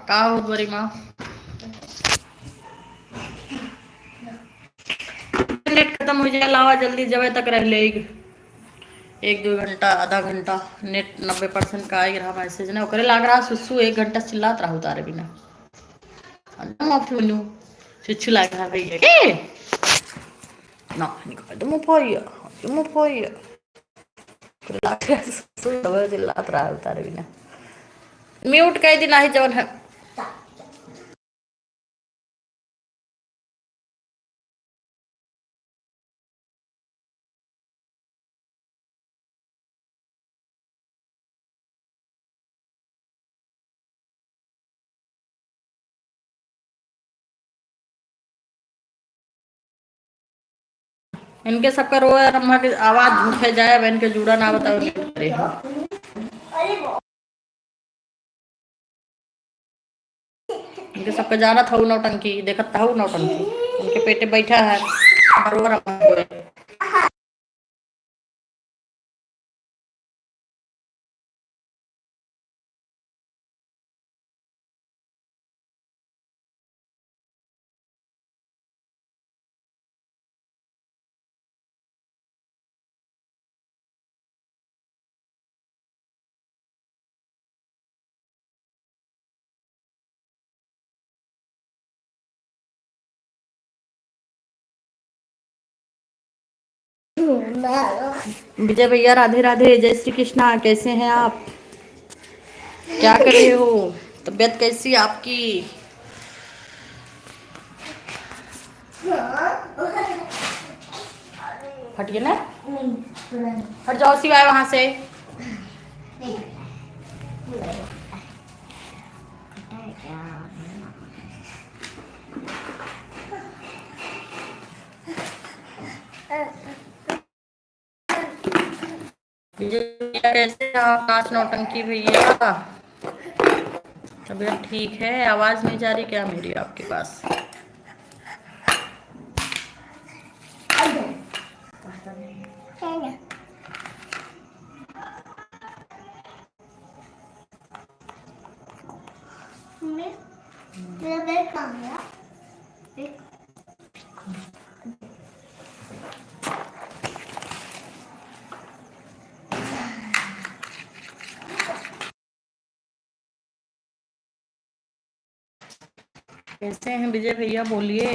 का हो बरी माँ नेट खत्म हो जाए लावा जल्दी जब तक रह ले 1-2 घंटा आधा घंटा नेट 90% का आई रहा मैसेज ने ओकरे लाग रहा सुसु 1 घंटा चिल्लात रहा तारे बिना माफियो chuchu लाग रहा भैया के ना निकाल दो मुफोया लाग रहा सुसु चिल्लात रहा तारे बिना म्यूट कह दी नाही जवन है इनके सबका रोए रम्मा की आवाज झूठे जाए बहन के जुड़ा ना बताओ म्यूट करे इनके सबका जाना था नौटंकी देखत था नौटंकी उनके पेटे बैठा है रो रम्मा को विजय भैया राधे राधे जय श्री कृष्णा कैसे हैं आप क्या कर रहे हो तबीयत कैसी है आपकी हटिए ना हट जाओ सिवाय वहां से विजय भैया कैसे हैं आप नाच नौटंकी भैया तबीयत ठीक है आवाज नहीं जा रही क्या मेरी आपके पास कैसे हैं विजय भैया बोलिए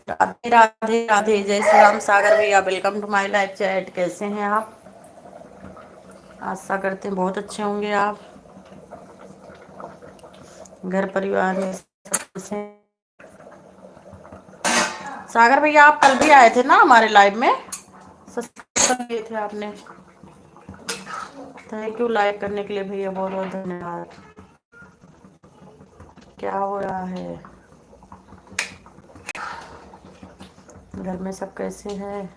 राधे राधे राधे, जय श्री राम। सागर भैया welcome to my live chat. कैसे हैं आप? आशा करते हैं बहुत अच्छे होंगे आप। घर परिवार में सब कैसे हैं? सागर भैया आप कल भी आए थे ना हमारे लाइव में, सब्सक्राइब किए थे आपने। थैंक यू लाइक करने के लिए भैया, बहुत बहुत धन्यवाद। क्या हो रहा है? घर में सब कैसे हैं?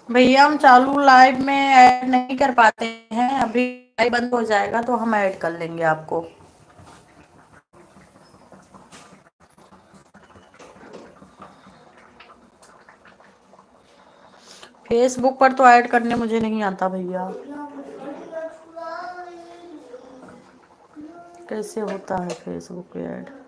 भैया हम चालू लाइव में ऐड नहीं कर पाते हैं, अभी लाइव बंद हो जाएगा तो हम ऐड कर लेंगे आपको। फेसबुक पर तो ऐड करने मुझे नहीं आता भैया, कैसे होता है फेसबुक पे ऐड?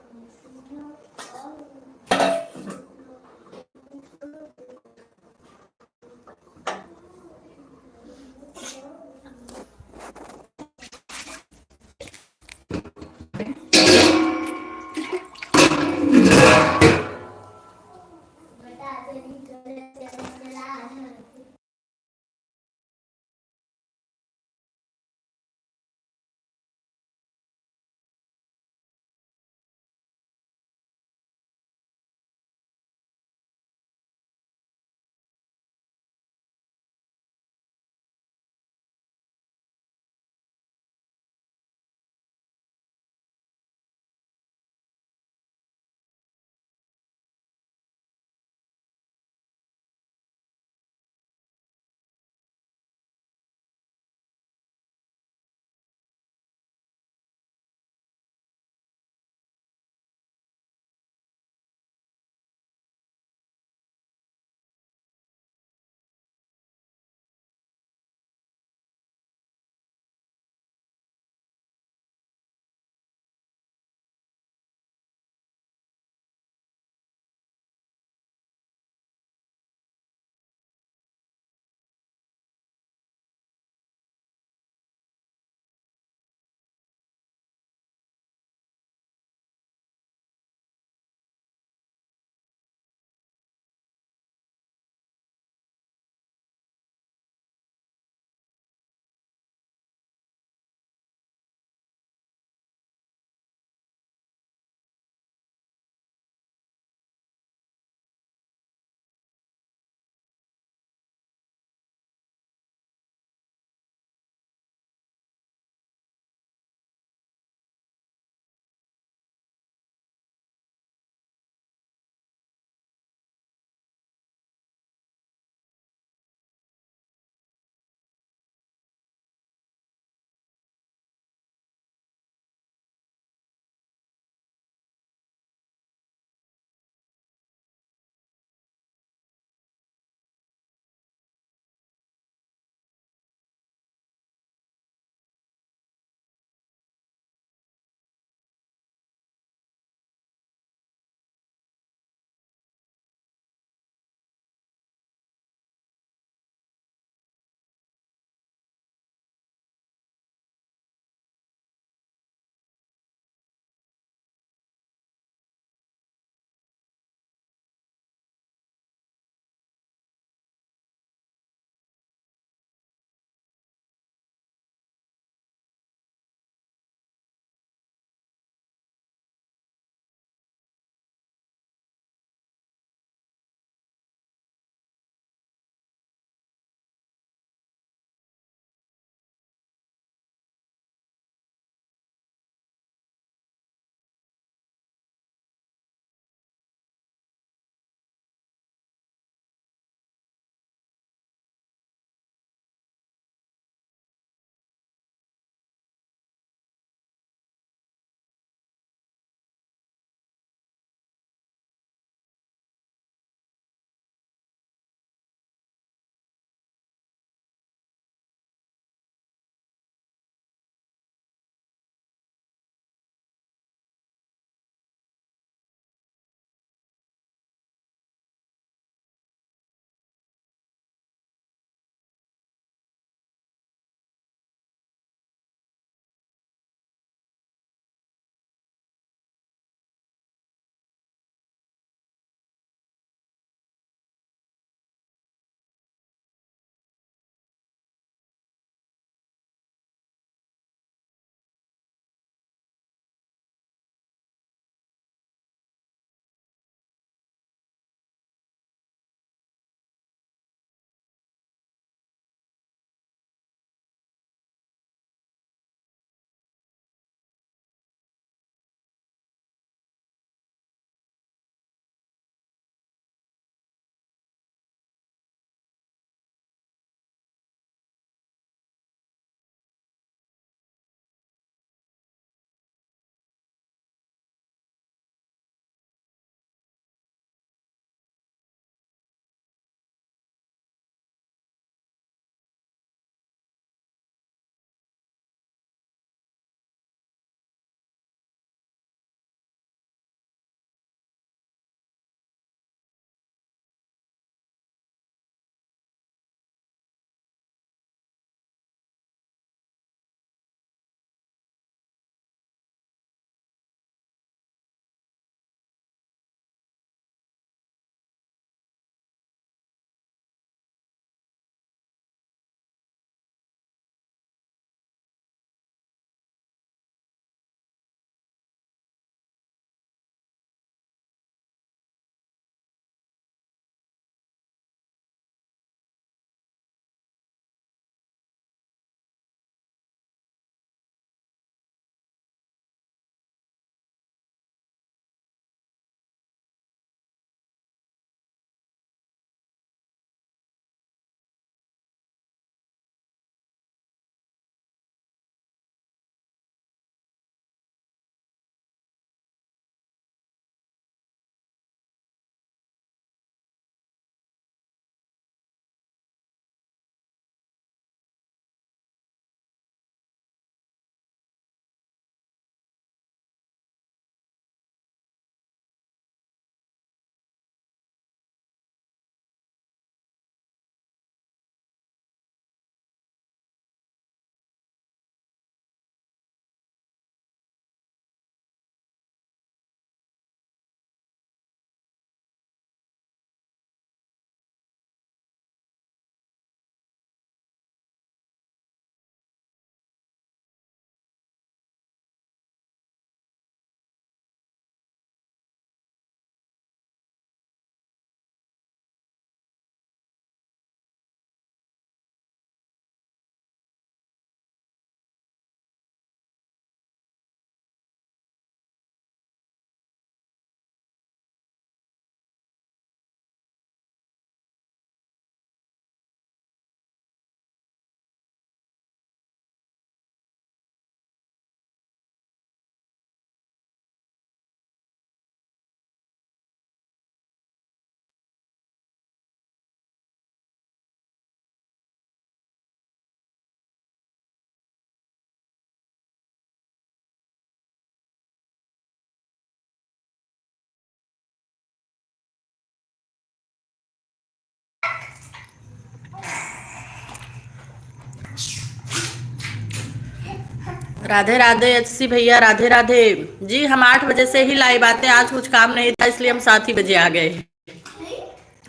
राधे राधे एचसी भैया, राधे राधे। जी हम 8 बजे से ही लाइव आते हैं, आज कुछ काम नहीं था इसलिए हम 7 ही बजे आ गए।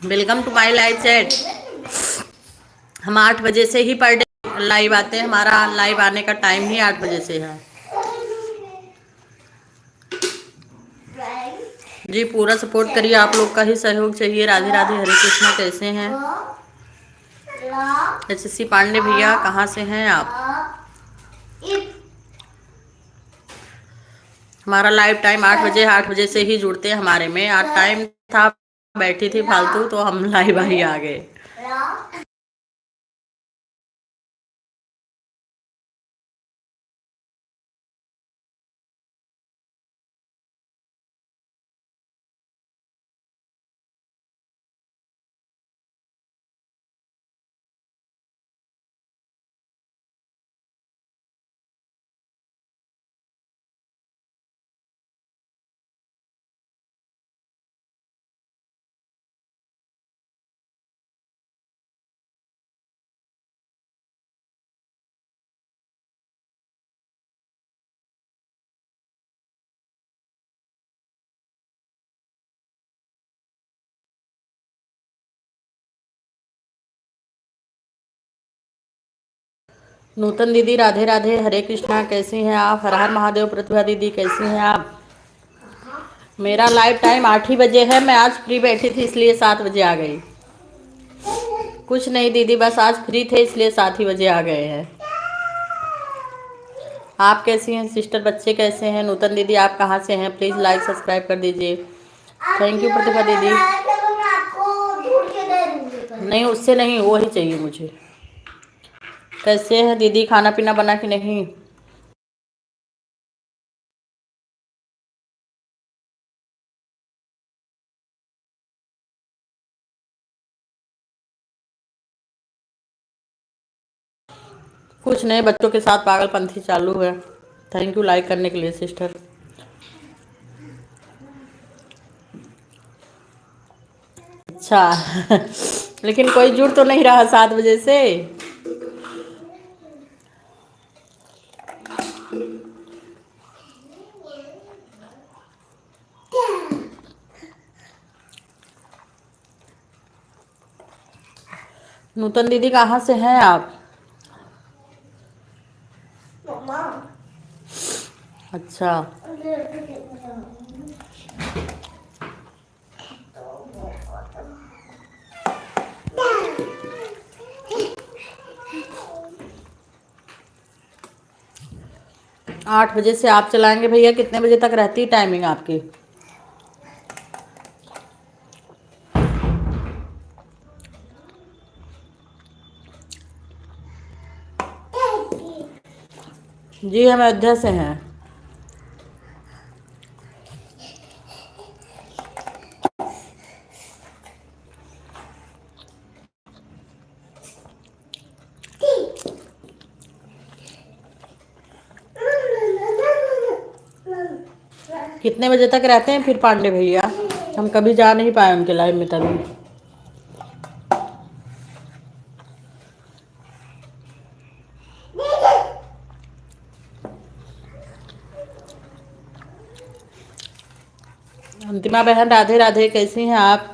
Welcome to my live chat. हम 8 बजे से ही पर डे लाइव आते हैं, हमारा लाइव आने का टाइम ही 8 बजे से है। जी पूरा सपोर्ट करिए, आप लोग का ही सहयोग चाहिए। राधे राधे, हरे कृष्णा, कैसे हैं? एचसी पांडे भैया कहाँ से हैं आप? हमारा लाइव टाइम 8 बजे, 8 बजे से ही जुड़ते हैं हमारे में। आज टाइम था, बैठी थी फालतू तो हम लाइव ही आ गए। नूतन दीदी राधे राधे, हरे कृष्णा, कैसी हैं आप? हर हर महादेव। प्रतिभा दीदी कैसी हैं आप? मेरा लाइव टाइम 8 ही बजे है, मैं आज फ्री बैठी थी इसलिए 7 बजे आ गई। कुछ नहीं दीदी, बस आज फ्री थे इसलिए 7 ही बजे आ गए हैं। आप कैसी हैं सिस्टर? बच्चे कैसे हैं? नूतन दीदी आप कहाँ से हैं? प्लीज़ लाइक सब्सक्राइब कर दीजिए। थैंक यू प्रतिभा दीदी। नहीं उससे नहीं, वो ही चाहिए मुझे। कैसे हैं दीदी, खाना पीना बना कि नहीं? कुछ नहीं, बच्चों के साथ पागलपंथी चालू है। थैंक यू लाइक करने के लिए सिस्टर। अच्छा लेकिन कोई जुड़ तो नहीं रहा 7 बजे से। नूतन दीदी कहाँ से हैं आप? अच्छा 8 बजे से आप चलाएंगे भैया? कितने बजे तक रहती है टाइमिंग आपकी? जी हम अयोध्या से हैं। कितने बजे तक रहते हैं फिर पांडे भैया? हम कभी जा नहीं पाए उनके लाइव में तभी। अंतिमा बहन राधे राधे, कैसी हैं आप?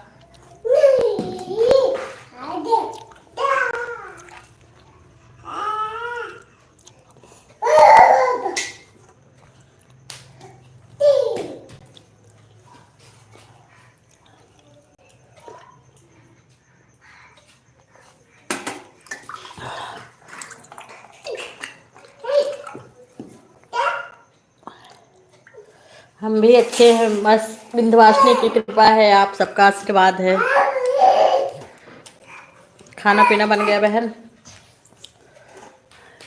हम भी अच्छे हैं, बस विंध्यवासिनी की कृपा है, आप सबका आशीर्वाद है। खाना पीना बन गया बहन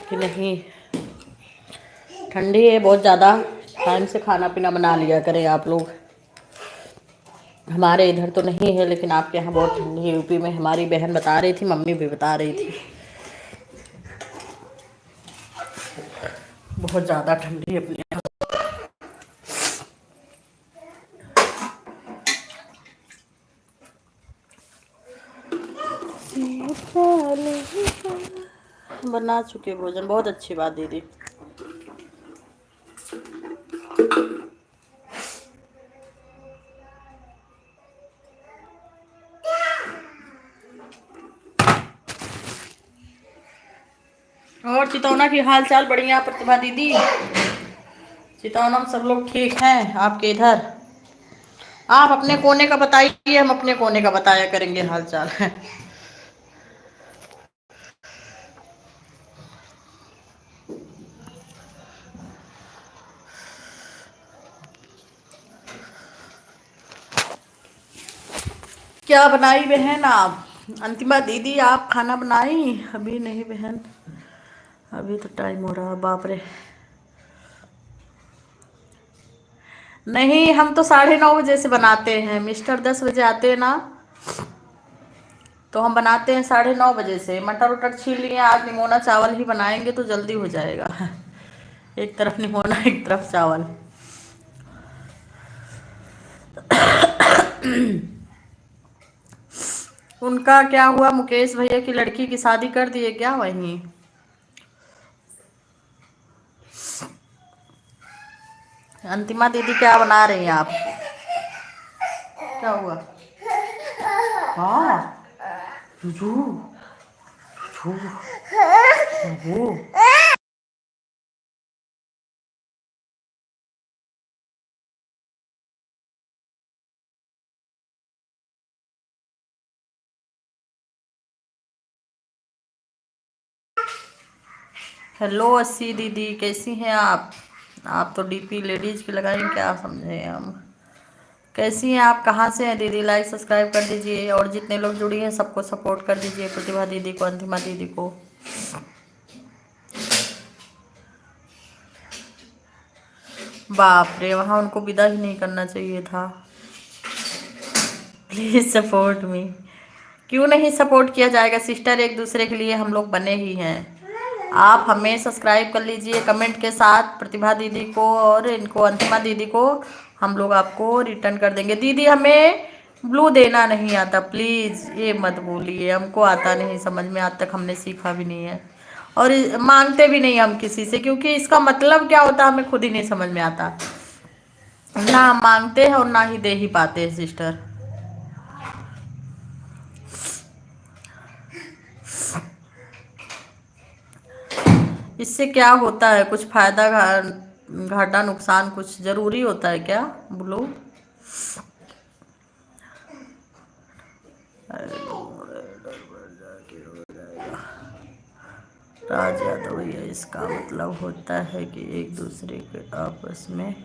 कि नहीं? ठंडी है बहुत ज़्यादा, टाइम से खाना पीना बना लिया करें आप लोग। हमारे इधर तो नहीं है लेकिन आपके यहाँ बहुत ठंडी है। यूपी में हमारी बहन बता रही थी, मम्मी भी बता रही थी, बहुत ज़्यादा ठंडी है अपने यहाँ। बना चुके भोजन, बहुत अच्छी बात दीदी। और चितौना की हाल चाल बढ़िया प्रतिभा दीदी? चितौना में सब लोग ठीक हैं आपके इधर? आप अपने कोने का बताइए, हम अपने कोने का बताया करेंगे हाल चाल। क्या बनाई बहन आप? अंतिमा दीदी आप खाना बनाई? अभी नहीं बहन, अभी तो टाइम हो रहा है, बाप रे। नहीं, हम तो 9:30 बजे से बनाते हैं, मिस्टर 10 बजे आते हैं ना, तो हम बनाते हैं 9:30 बजे से। मटर उटर छील लिए, आज निमोना चावल ही बनाएंगे तो जल्दी हो जाएगा। एक तरफ निमोना एक तरफ चावल। उनका क्या हुआ, मुकेश भैया की लड़की की शादी कर दिए क्या वहीं? अंतिमा दीदी क्या बना रही हैं आप? क्या हुआ? हाँ, जू जू वो। हेलो अस्सी दीदी, कैसी हैं आप? आप तो डीपी लेडीज की लगाएं, क्या समझे हम। कैसी हैं आप, कहाँ से हैं दीदी? लाइक सब्सक्राइब कर दीजिए, और जितने लोग जुड़ी हैं सबको सपोर्ट कर दीजिए, प्रतिभा दीदी को, अंतिमा दीदी को। बाप रे, वहाँ उनको विदा ही नहीं करना चाहिए था। Please support me. क्यों नहीं सपोर्ट किया जाएगा सिस्टर, एक दूसरे के लिए हम लोग बने ही हैं। आप हमें सब्सक्राइब कर लीजिए कमेंट के साथ, प्रतिभा दीदी को और इनको, अंतिमा दीदी को। हम लोग आपको रिटर्न कर देंगे। दीदी हमें ब्लू देना नहीं आता, प्लीज़ ये मत बोलिए, हमको आता नहीं समझ में, आज तक हमने सीखा भी नहीं है, और मांगते भी नहीं हम किसी से, क्योंकि इसका मतलब क्या होता है हमें खुद ही नहीं समझ में आता। ना हम मांगते हैं और ना ही दे ही पाते हैं सिस्टर। इससे क्या होता है, कुछ फायदा घाटा नुकसान कुछ जरूरी होता है क्या ब्लू? राज यादव भैया, इसका मतलब होता है कि एक दूसरे के आपस में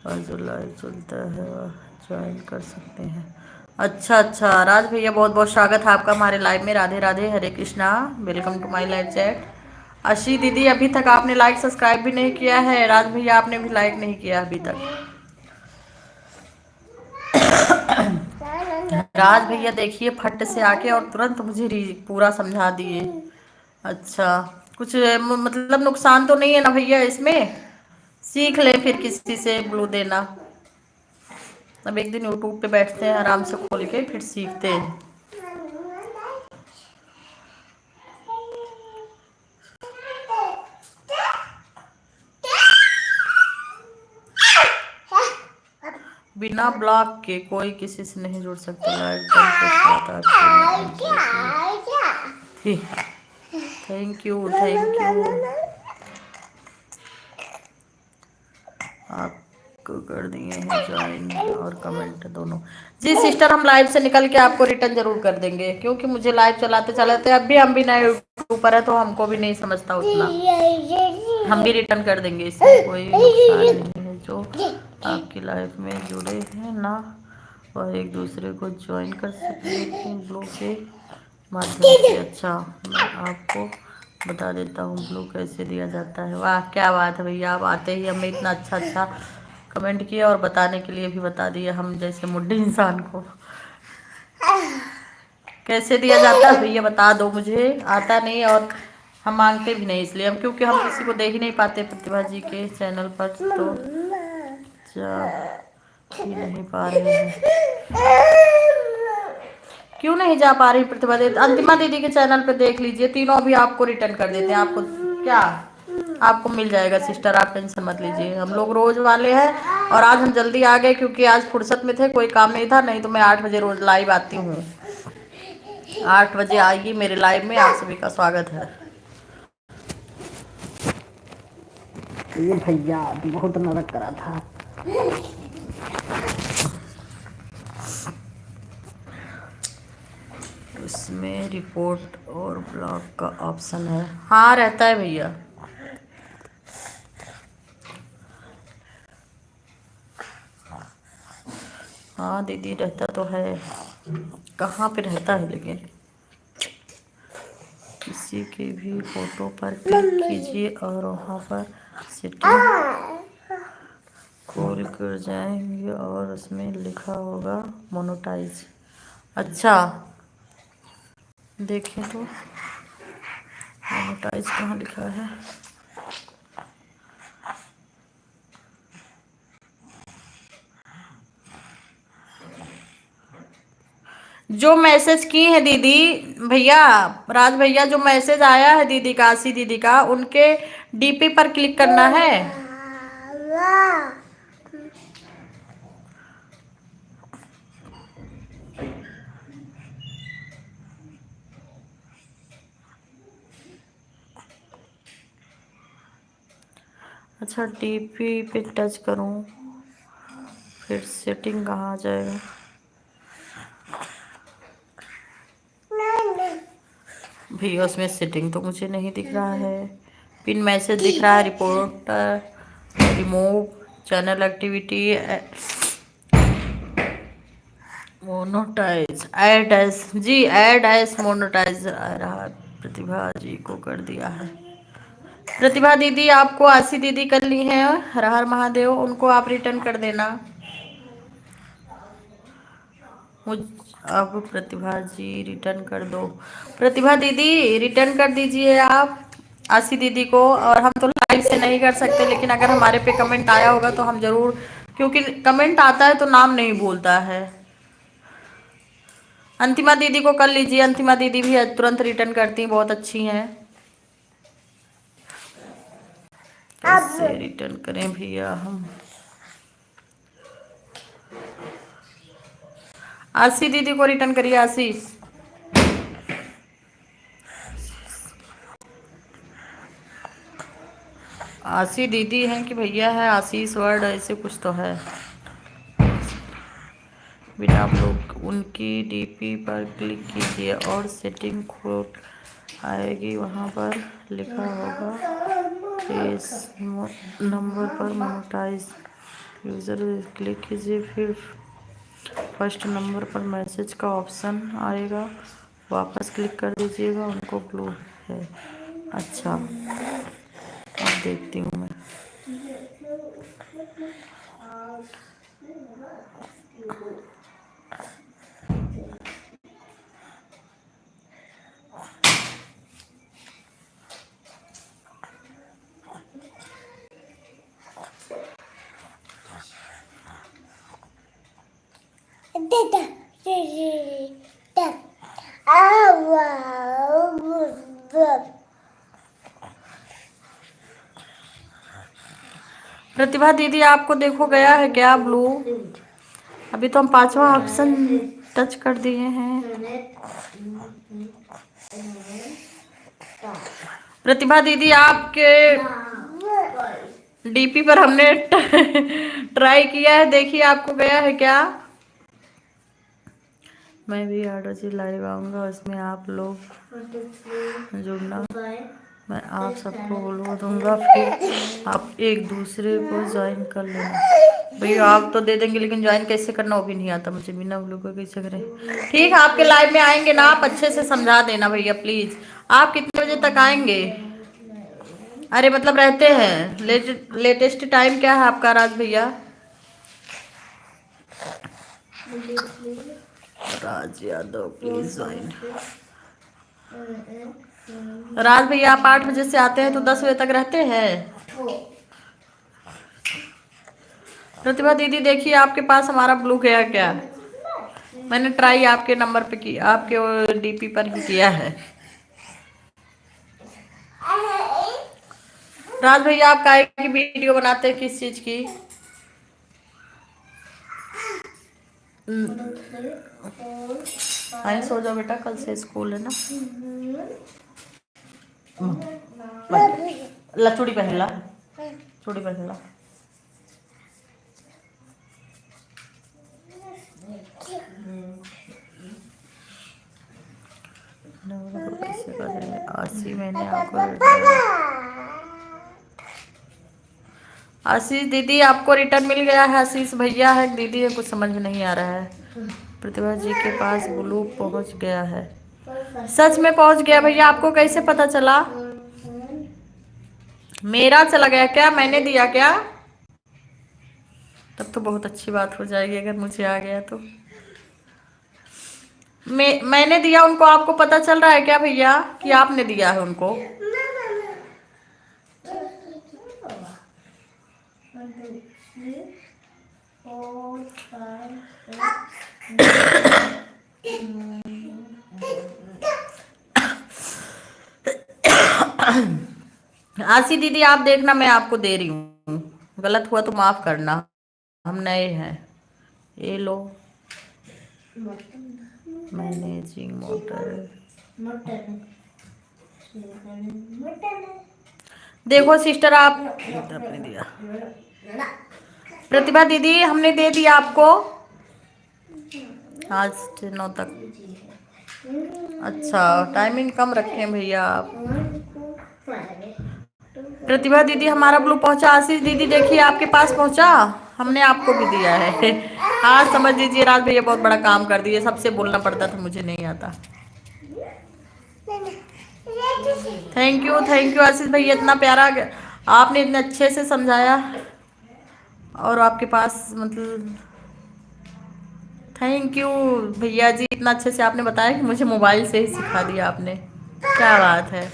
और जो लाइव चलता है वह ज्वाइन कर सकते हैं। अच्छा अच्छा, राज भैया बहुत बहुत स्वागत है आपका हमारे लाइव में। Radhe Radhe, Hare Krishna, welcome to my live chat. Aashi दीदी अभी तक आपने लाइक सब्सक्राइब भी नहीं किया है। राज भैया आपने भी लाइक नहीं किया अभी तक। राज भैया देखिए फट से आके और तुरंत मुझे पूरा समझा दिए। अच्छा, कुछ मतलब नुकसान तो नहीं है ना भैया इसमें? सीख ले फिर किसी से ब्लू देना। अब एक दिन यूट्यूब पे बैठते हैं आराम से खोल के, फिर सीखते हैं। बिना ब्लॉक के कोई किसी से नहीं जुड़ सकता। लाइव के साथ आपके थैंक यू थैंक यू। आपको कर दिए हैं ज्वाइन और कमेंट दोनों। जी सिस्टर, हम लाइव से निकल के आपको रिटर्न जरूर कर देंगे, क्योंकि मुझे लाइव चलाते चलाते अब भी हम भी नए यूट्यूबर है तो हमको भी नहीं समझता उतना। हम भी रिटर्न कर देंगे, इसमें कोई नुकसान नहीं है। जो आपकी लाइफ में जुड़े हैं ना, वह एक दूसरे को ज्वाइन कर सकते हैं ब्लू के माध्यम से। अच्छा, मैं आपको बता देता हूँ ब्लू कैसे दिया जाता है। वाह क्या बात है भैया, आप आते ही हमें इतना अच्छा अच्छा कमेंट किया और बताने के लिए भी बता दिया, हम जैसे मुड्ढे इंसान को। कैसे दिया जाता है भैया बता दो, मुझे आता नहीं और हम मांगते भी नहीं इसलिए, हम क्योंकि हम किसी को दे ही नहीं पाते प्रतिभा जी के चैनल पर, तो जा ही नहीं पा रहे हैं। क्यों नहीं जा पा रही प्रतिभा दीदी? अंतिमा दीदी के चैनल पे देख लीजिए, तीनों भी आपको रिटर्न कर देते हैं। आपको क्या आपको मिल जाएगा सिस्टर, आप टेंशन मत लीजिए। हम लोग रोज वाले हैं और आज हम जल्दी आ गए क्योंकि आज फुर्सत में थे, कोई काम नहीं था। नहीं तो मैं 8 बजे रोज लाइव आती हूँ। 8 बजे आएगी मेरे लाइव में, आप सभी का स्वागत है। ये भैया बहुत नरक करा था। इसमें रिपोर्ट और ब्लॉक का ऑप्शन है। हाँ रहता है भैया। हाँ दीदी रहता तो है, कहाँ पे रहता है लेकिन। किसी के भी फोटो पर क्लिक कीजिए और वहाँ पर सेटिंग खोल कर जाएंगे और उसमें लिखा होगा मोनेटाइज। अच्छा देखें तो मोनेटाइज कहाँ लिखा है। जो मैसेज की है दीदी भैया, राज भैया, जो मैसेज आया है दीदी का, आशी दीदी का, उनके डीपी पर क्लिक करना है। अच्छा डीपी पे टच करूं, फिर सेटिंग कहाँ आ जाएगा। भैया उसमें सेटिंग तो मुझे नहीं दिख रहा है। पिन मैसेज दिख रहा है, report, remove, channel activity, monetize, ads, जी ऐड एस मोनोटाइज आ रहा है। प्रतिभा जी को कर दिया है। प्रतिभा दीदी आपको आशी दीदी कर ली है, हर हर महादेव, उनको आप रिटर्न कर देना। मुझ अब प्रतिभा जी रिटर्न कर दो। प्रतिभा दीदी रिटर्न कर दीजिए आप आशी दीदी को। और हम तो लाइव से नहीं कर सकते, लेकिन अगर हमारे पे कमेंट आया होगा तो हम जरूर, क्योंकि कमेंट आता है तो नाम नहीं बोलता है। अंतिमा दीदी को कर लीजिए, अंतिमा दीदी भी तुरंत रिटर्न करती हैं, बहुत अच्छी हैं। कैसे रिटर्न करें भैया हम। आशी दीदी को रिटर्न करिए, आशीष। आशी दीदी हैं कि भैया है, आशीष वर्ड ऐसे कुछ तो है। बिना आप लोग उनकी डीपी पर क्लिक कीजिए और सेटिंग खोल आएगी, वहाँ पर लिखा होगा इस नंबर पर मोनेटाइज यूज़र क्लिक कीजिए, फिर फर्स्ट नंबर पर मैसेज का ऑप्शन आएगा, वापस क्लिक कर दीजिएगा, उनको ब्लू है। अच्छा अब देखती हूँ मैं। प्रतिभा दीदी आपको देखो गया है क्या ब्लू? अभी तो हम 5वां ऑप्शन टच कर दिए हैं। प्रतिभा दीदी आपके डीपी पर हमने ट्राई किया है, देखिए आपको गया है क्या? मैं भी 8 बजे लाइव आऊँगा, उसमें आप लोग जुड़ना, मैं आप सबको बोलवा दूंगा, फिर आप एक दूसरे को ज्वाइन कर लेना। भैया आप तो दे देंगे, लेकिन ज्वाइन कैसे करना वो भी नहीं आता मुझे, बिना ब्लू को कैसे करें। ठीक है आपके लाइव में आएंगे ना, आप अच्छे से समझा देना भैया प्लीज। आप कितने बजे तक आएंगे? अरे मतलब रहते हैं, लेटेस्ट टाइम क्या है आपका राज भैया? राज यादव प्लीज ज्वाइन। राज भैया आप 8 बजे से आते हैं तो 10 बजे तक रहते हैं? प्रतिभा दीदी देखिए आपके पास हमारा ब्लू गया क्या? मैंने ट्राई आपके नंबर पे की, आपके डीपी पर ही किया है। राज भैया आप काय की वीडियो बनाते हैं, किस चीज की? हाँ सो जाओ बेटा, कल से स्कूल है ना। ला चूड़ी पहन ला, चूड़ी पहन ला। आशी मैंने आपको आशीष दीदी आपको रिटर्न मिल गया है। आशीष भैया है दीदी है, कुछ समझ में नहीं आ रहा है। प्रतिभा जी के पास ब्लू पहुंच गया है। सच में पहुंच गया भैया, आपको कैसे पता चला? मेरा चला गया क्या? मैंने दिया क्या? तब तो बहुत अच्छी बात हो जाएगी अगर मुझे आ गया तो। मैंने दिया उनको, आपको पता चल रहा है क्या भैया कि आपने दिया है उनको? आशी दीदी आप देखना, मैं आपको दे रही हूँ, गलत हुआ तो माफ करना, हम नए हैं। ये लो मैनेजिंग मोटर। देखो सिस्टर आप आपने दिया। प्रतिभा दीदी हमने दे दिया आपको आज से 9 तक। अच्छा टाइमिंग कम रखें भैया आप। प्रतिभा दीदी हमारा ब्लू पहुंचा। आशीष दीदी देखिए आपके पास पहुंचा, हमने आपको भी दिया है। आज समझ लीजिए राज भैया बहुत बड़ा काम कर दिए, सबसे बोलना पड़ता था, मुझे नहीं आता। थैंक यू आशीष भैया, इतना प्यारा आपने इतने अच्छे से समझाया और आपके पास मतलब थैंक यू भैया जी, इतना अच्छे से आपने बताया कि मुझे मोबाइल से ही सिखा दिया आपने, क्या बात है।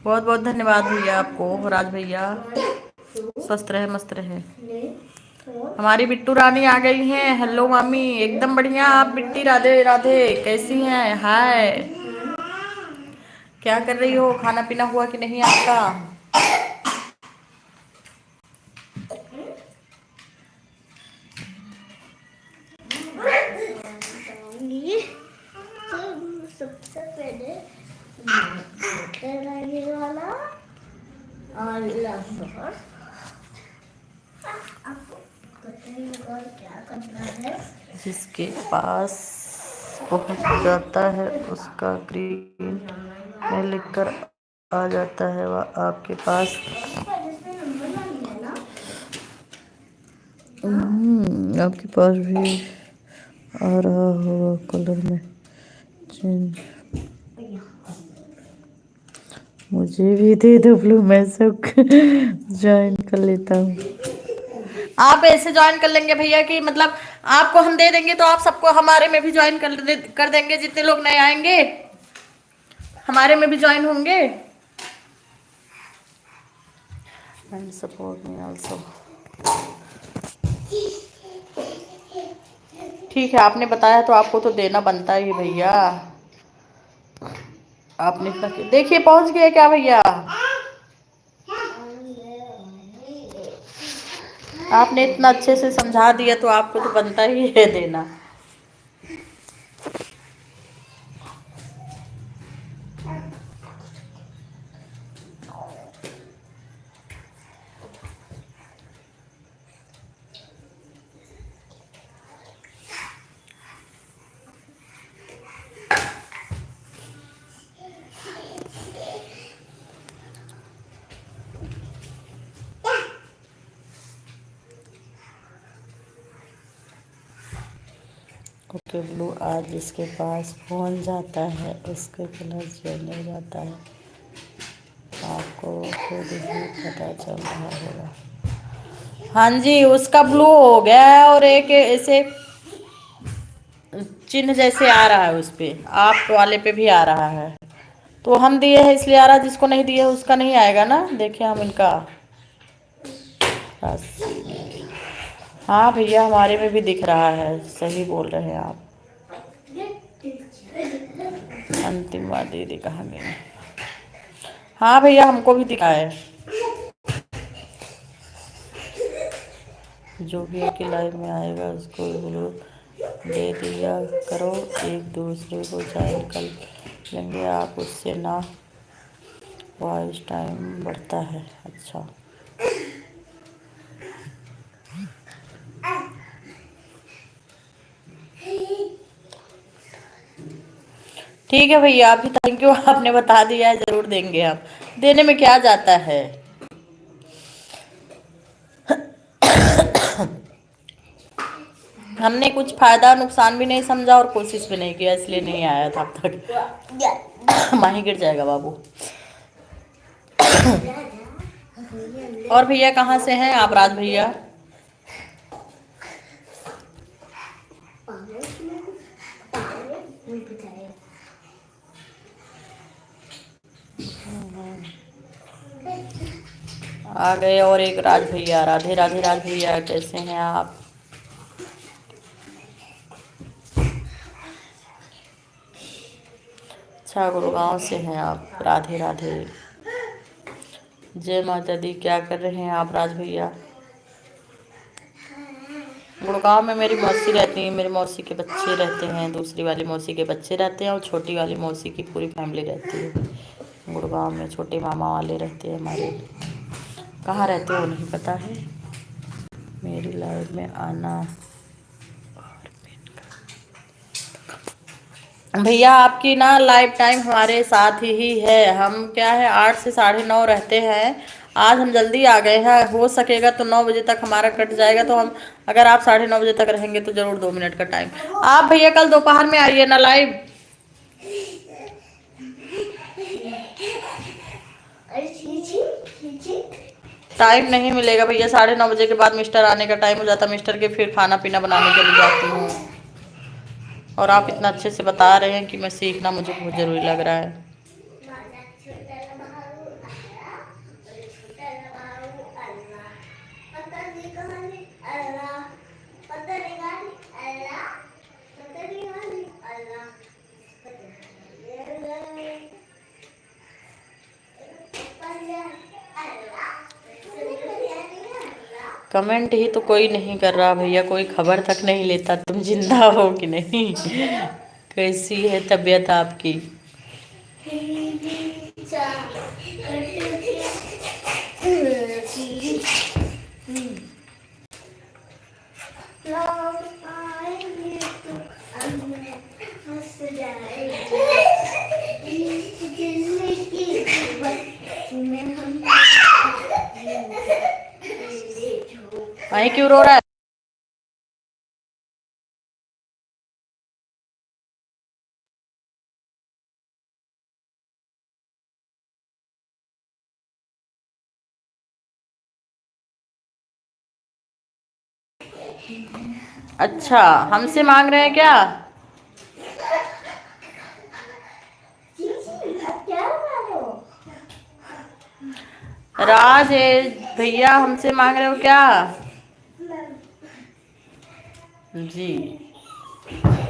बहुत बहुत धन्यवाद भैया आपको। राज भैया स्वस्थ रहे मस्त रहे। हमारी बिट्टू रानी आ गई हैं। हेलो मामी, एकदम बढ़िया। आप बिट्टी राधे राधे, कैसी हैं? हाय, क्या कर रही हो? खाना पीना हुआ कि नहीं आपका? सबसे पहले वाला और क्या करना है, जिसके पास पहुंच जाता है उसका ग्रीन में लिखकर आ जाता है, वह आपके पास आपके पास भी आ रहा होगा कलर में चेंज। मुझे भी दे दो ब्लू, मैं सब ज्वाइन कर लेता हूँ। आप ऐसे ज्वाइन कर लेंगे भैया कि मतलब आपको हम दे देंगे तो आप सबको हमारे में भी ज्वाइन कर देंगे। जितने लोग नए आएंगे हमारे में भी ज्वाइन होंगे। And support me also. ठीक है, आपने बताया तो आपको तो देना बनता ही भैया। आपने देखिए पहुंच गए क्या भैया? आपने इतना अच्छे से समझा दिया तो आपको तो बनता ही है देना। ओके ब्लू आज जिसके पास पहुंच जाता है उसके कलर चेंज हो जाता है, आपको खुद ही पता चल रहा होगा। हाँ जी, उसका ब्लू हो गया है और एक ऐसे चिन्ह जैसे आ रहा है उस पे, आप वाले पे भी आ रहा है। तो हम दिए हैं इसलिए आ रहा है, जिसको नहीं दिए उसका नहीं आएगा ना। देखिए हम इनका हाँ भैया हमारे में भी दिख रहा है, सही बोल रहे हैं आप। अंतिम बात दीदी कहाँ गई? हाँ भैया हमको भी दिखा है। जो भी आपकी लाइफ में आएगा उसको बोलो दे दिया करो, एक दूसरे को चाहे निकल लेंगे आप उससे ना, वॉइस टाइम बढ़ता है। अच्छा ठीक है भैया, आप ही थैंक यू, आपने बता दिया है, ज़रूर देंगे हम, देने में क्या जाता है। हमने कुछ फायदा नुकसान भी नहीं समझा और कोशिश भी नहीं किया, इसलिए नहीं आया था अब तक। माही गिर जाएगा बाबू। और भैया कहाँ से हैं आप, राज भैया? आ गए और एक राज भैया। राधे राधे राज भैया, कैसे हैं आप? अच्छा, गुड़गांव से हैं आप। राधे राधे, जय माता दी। क्या कर रहे हैं आप राज भैया? गुड़गांव में मेरी मौसी रहती है, मेरी मौसी के बच्चे रहते हैं, दूसरी वाली मौसी के बच्चे रहते हैं और छोटी वाली मौसी की पूरी फैमिली रहती है गुड़गांव में। छोटे मामा वाले रहते हैं हमारे। कहाँ रहते हो नहीं पता है। मेरी लाइफ में आना भैया, आपकी ना लाइफ टाइम हमारे साथ ही है। हम क्या है 8 से 9:30 रहते हैं। आज हम जल्दी आ गए हैं, हो सकेगा तो 9 बजे तक हमारा कट जाएगा, तो हम अगर आप 9:30 बजे तक रहेंगे तो ज़रूर 2 मिनट का टाइम। आप भैया कल दोपहर में आइए ना लाइव। टाइम नहीं मिलेगा भैया, 9:30 बजे के बाद मिस्टर आने का टाइम हो जाता है, मिस्टर के फिर खाना पीना बनाने के लिए जाती हूँ। और आप इतना अच्छे से बता रहे हैं कि मैं सीखना मुझे बहुत ज़रूरी लग रहा है। कमेंट ही तो कोई नहीं कर रहा भैया, कोई खबर तक नहीं लेता तुम जिंदा हो कि नहीं। कैसी है तबीयत आपकी? भाई क्यों रो रहा है? अच्छा, हमसे मांग रहे हैं क्या? राज भैया हमसे मांग रहे हो क्या? जी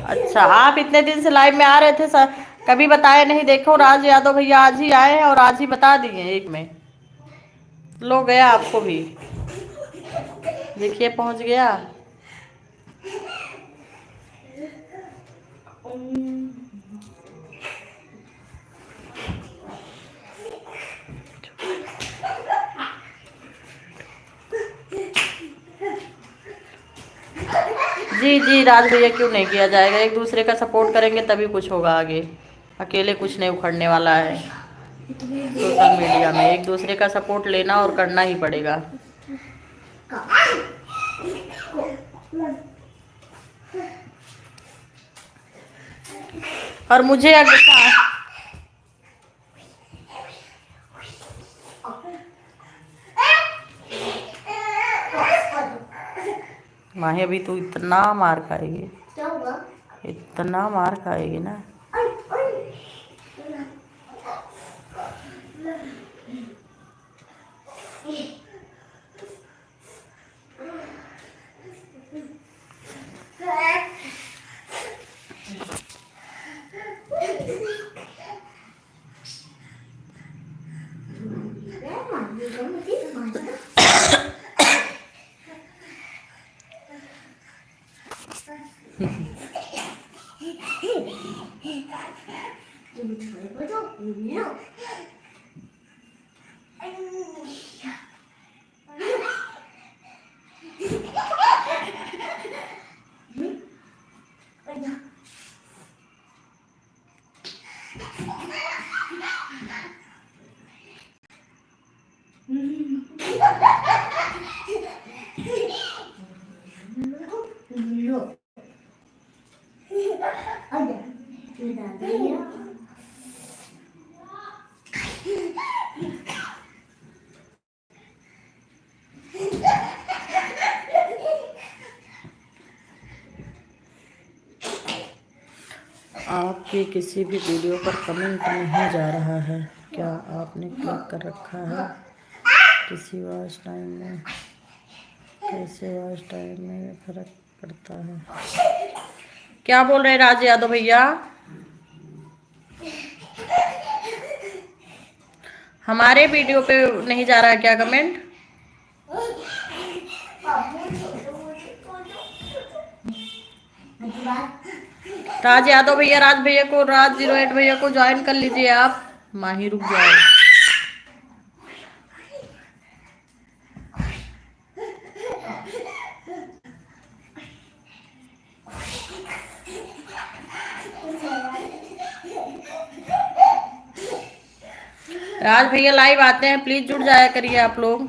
अच्छा, आप इतने दिन से लाइव में आ रहे थे सर, कभी बताया नहीं। देखो राज यादव भैया आज ही आए हैं और आज ही बता दिए एक में। लो गया आपको भी, देखिए पहुंच गया। जी जी राज भैया, क्यों नहीं किया जाएगा, एक दूसरे का सपोर्ट करेंगे तभी कुछ होगा आगे। अकेले कुछ नहीं उखड़ने वाला है सोशल मीडिया में, एक दूसरे का सपोर्ट लेना और करना ही पड़ेगा। और मुझे माही अभी तू इतना मार खाएगी, इतना मार खाएगी ना। आपके किसी भी वीडियो पर कमेंट नहीं जा रहा है, क्या आपने क्लिक कर रखा है? किसी वॉच टाइम में कैसे वॉच टाइम में फर्क पड़ता है? क्या बोल रहे हैं राज यादव भैया? हमारे वीडियो पे नहीं जा रहा है क्या कमेंट? राज यादव भैया, राज भैया को, राज 08 भैया को ज्वाइन कर लीजिए आप। माही रुक जाए। राज भैया लाइव आते हैं, प्लीज जुड़ जाया करिए आप लोग।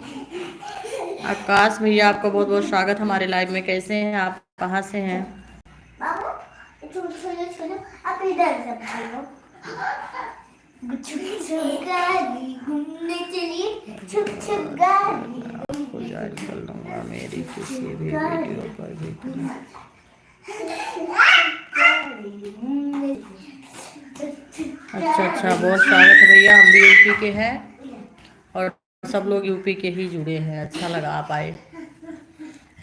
आकाश भैया, आपका बहुत बहुत स्वागत हमारे लाइव में। कैसे हैं आप? कहाँ से हैं? आप इधर से घूमने चलिए। आपको ज्वाइन कर लूँगा मेरी किसी भी वीडियो पर भी। अच्छा, बहुत स्वागत है भैया। हम भी यूपी के हैं और सब लोग यूपी के ही जुड़े हैं। अच्छा लगा आप आए।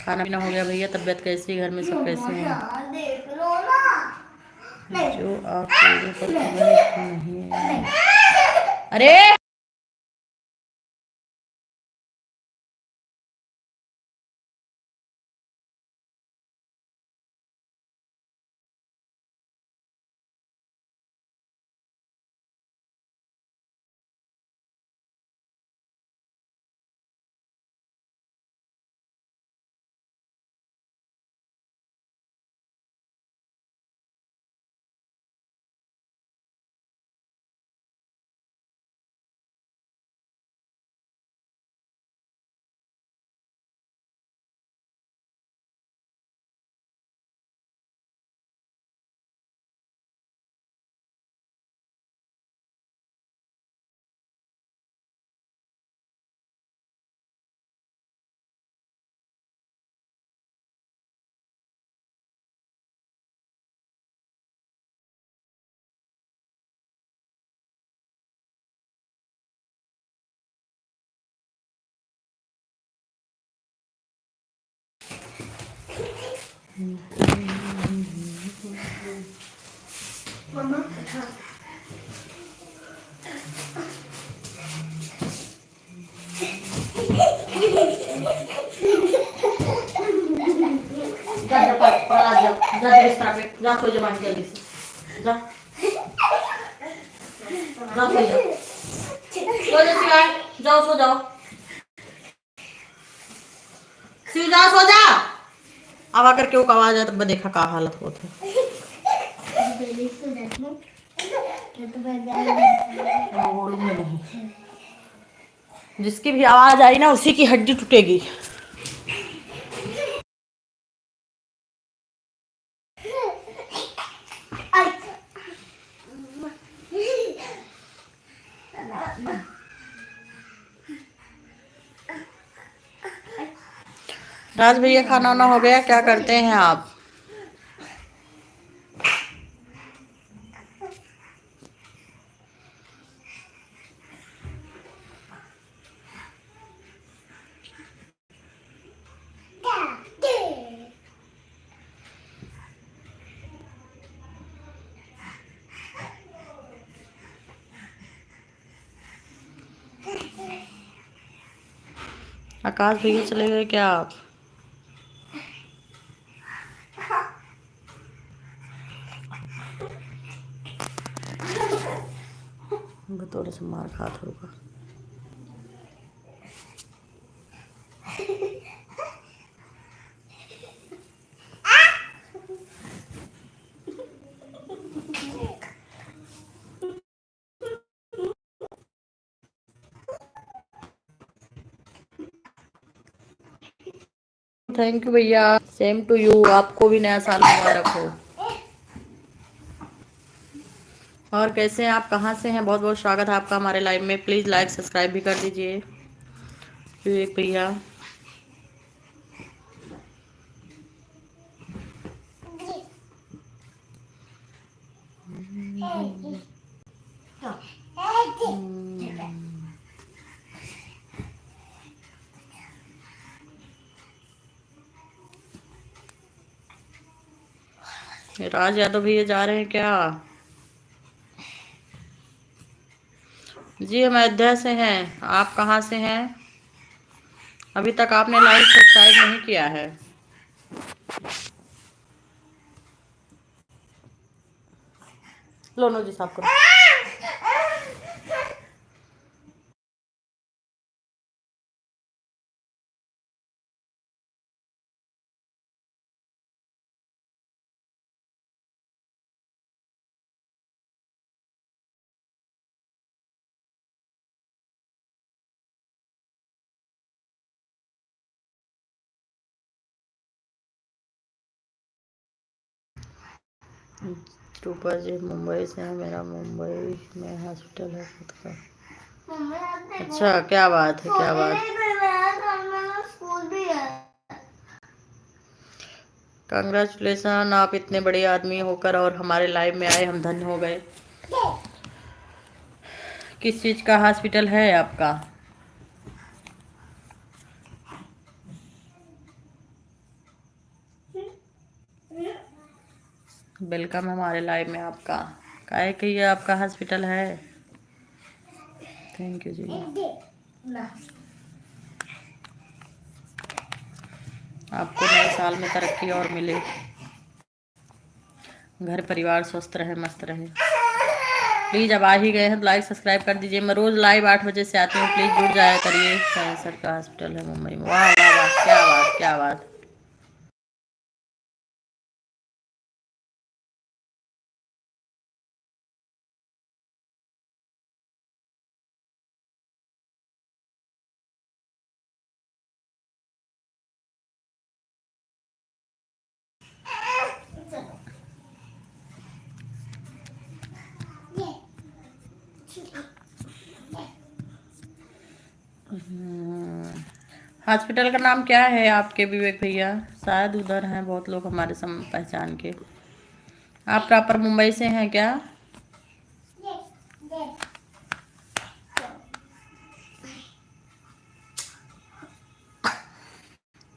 खाना पीना हो गया भैया? तबीयत कैसी है? घर में सब कैसे हैं? जो आप वीडियो पर कमेंट नहीं है। अरे जा सो जा मानी जल्दी से। जा जा सो जा। सो जा सिवाय, जाओ सो जाओ। सिव जा, सो जा। अब आकर क्यों आवाज आया तब देखा का हालत होता है। जिसकी भी आवाज आई ना उसी की हड्डी टूटेगी। राज भैया, खाना वाना हो गया? क्या करते हैं आप? आकाश भैया चले गए क्या आप? थोड़े से मार खात होगा। थैंक यू भैया, सेम टू यू, आपको भी नया साल मुबारक हो। और कैसे हैं आप, कहाँ से हैं? बहुत बहुत स्वागत है आपका हमारे लाइव में। प्लीज़ लाइक सब्सक्राइब भी कर दीजिए विवेक भैया। राज यादव भैया जा रहे हैं क्या? जी हम अयोध्या से हैं, आप कहाँ से हैं? अभी तक आपने लाइक सब्सक्राइब नहीं किया है। लो नो जी साफ करो। रूपा जी मुंबई से हैं, मेरा मुंबई में हॉस्पिटल है खुद का। अच्छा, क्या बात है, क्या बात। कंग्रेचुलेसन, आप इतने बड़े आदमी होकर और हमारे लाइव में आए, हम धन्य हो गए। किस चीज़ का हॉस्पिटल है आपका? वेलकम हमारे लाइव में आपका। काहे कि ये आपका हॉस्पिटल है। थैंक यू जी। आपको नए साल में तरक्की और मिले, घर परिवार स्वस्थ रहे, मस्त रहे। प्लीज़ अब आ ही गए हैं तो लाइक सब्सक्राइब कर दीजिए। मैं रोज़ लाइव 8 बजे से आती हूँ, प्लीज़ जुड़ जाया करिए। कैंसर का हॉस्पिटल है मुंबई में। वाह वाह वाह, क्या बात, क्या बात। हॉस्पिटल का नाम क्या है आपके विवेक भैया? शायद उधर हैं बहुत लोग हमारे सम पहचान के। आप प्रॉपर मुंबई से हैं क्या?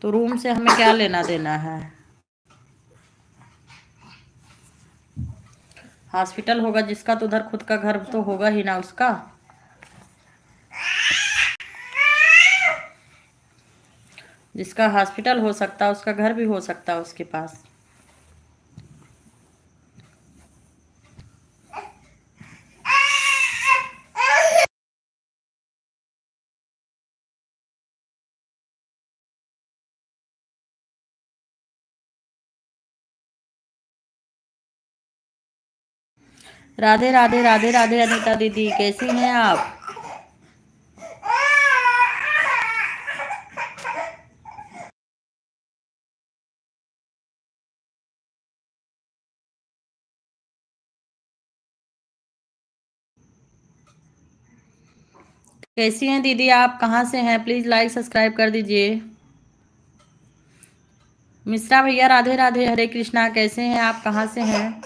तो रूम से हमें क्या लेना देना है? हॉस्पिटल होगा जिसका तो उधर खुद का घर तो होगा ही ना उसका। जिसका हॉस्पिटल हो सकता है उसका घर भी हो सकता है उसके पास। राधे राधे राधे राधे अनीता दीदी, कैसी हैं आप? कैसी हैं दीदी आप, कहाँ से हैं? प्लीज़ लाइक सब्सक्राइब कर दीजिए। मिश्रा भैया राधे राधे, हरे कृष्णा, कैसे हैं आप, कहाँ से हैं?